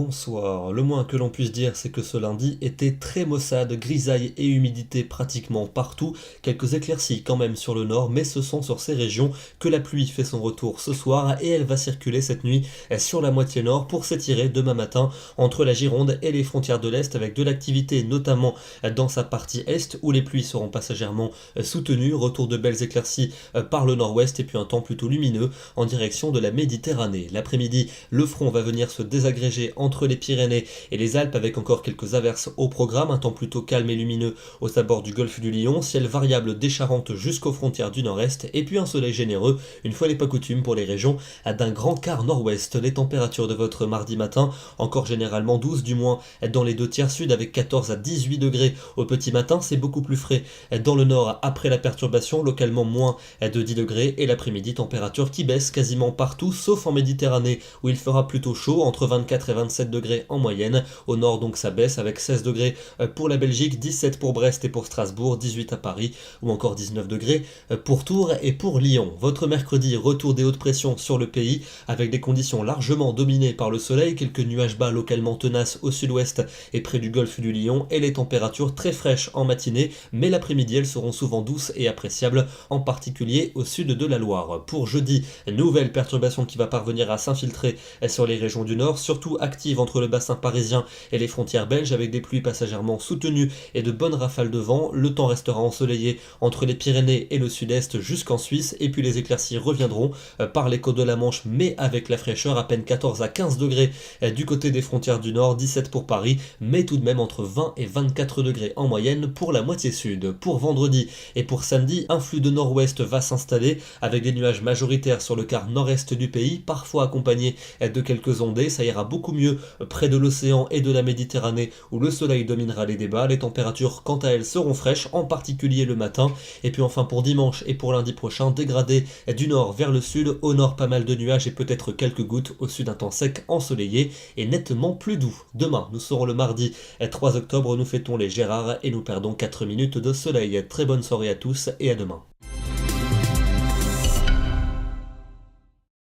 Bonsoir, le moins que l'on puisse dire c'est que ce lundi était très maussade, grisaille et humidité pratiquement partout, quelques éclaircies quand même sur le nord, mais ce sont sur ces régions que la pluie fait son retour ce soir et elle va circuler cette nuit sur la moitié nord pour s'étirer demain matin entre la Gironde et les frontières de l'Est avec de l'activité notamment dans sa partie Est où les pluies seront passagèrement soutenues, retour de belles éclaircies par le nord-ouest et puis un temps plutôt lumineux en direction de la Méditerranée. L'après-midi, le front va venir se désagréger entre les Pyrénées et les Alpes avec encore quelques averses au programme, un temps plutôt calme et lumineux aux abords du golfe du Lion, ciel variable des Charentes jusqu'aux frontières du nord-est et puis un soleil généreux, une fois n'est pas coutume pour les régions d'un grand quart nord-ouest. Les températures de votre mardi matin, encore généralement douces, du moins dans les deux tiers sud avec 14 à 18 degrés au petit matin, c'est beaucoup plus frais dans le nord après la perturbation, localement moins de 10 degrés et l'après-midi température qui baisse quasiment partout sauf en Méditerranée où il fera plutôt chaud entre 24 et 27 degrés en moyenne. Au nord donc ça baisse avec 16 degrés pour la Belgique, 17 pour Brest et pour Strasbourg, 18 à Paris ou encore 19 degrés pour Tours et pour Lyon. Votre mercredi, retour des hautes pressions sur le pays avec des conditions largement dominées par le soleil, quelques nuages bas localement tenaces au sud-ouest et près du golfe du Lion et les températures très fraîches en matinée, mais l'après-midi elles seront souvent douces et appréciables, en particulier au sud de la Loire. Pour jeudi, nouvelle perturbation qui va parvenir à s'infiltrer sur les régions du nord, surtout active entre le bassin parisien et les frontières belges avec des pluies passagèrement soutenues et de bonnes rafales de vent. Le temps restera ensoleillé entre les Pyrénées et le sud-est jusqu'en Suisse et puis les éclaircies reviendront par les côtes de la Manche mais avec la fraîcheur, à peine 14 à 15 degrés du côté des frontières du nord, 17 pour Paris mais tout de même entre 20 et 24 degrés en moyenne pour la moitié sud. Pour vendredi et pour samedi, un flux de nord-ouest va s'installer avec des nuages majoritaires sur le quart nord-est du pays, parfois accompagnés de quelques ondées. Ça ira beaucoup mieux près de l'océan et de la Méditerranée où le soleil dominera les débats. Les températures quant à elles seront fraîches, en particulier le matin. Et puis enfin pour dimanche et pour lundi prochain, dégradé du nord vers le sud, au nord pas mal de nuages et peut-être quelques gouttes, au sud un temps sec ensoleillé et nettement plus doux. Demain, nous serons le mardi 3 octobre, nous fêtons les Gérards et nous perdons 4 minutes de soleil. Très bonne soirée à tous et à demain.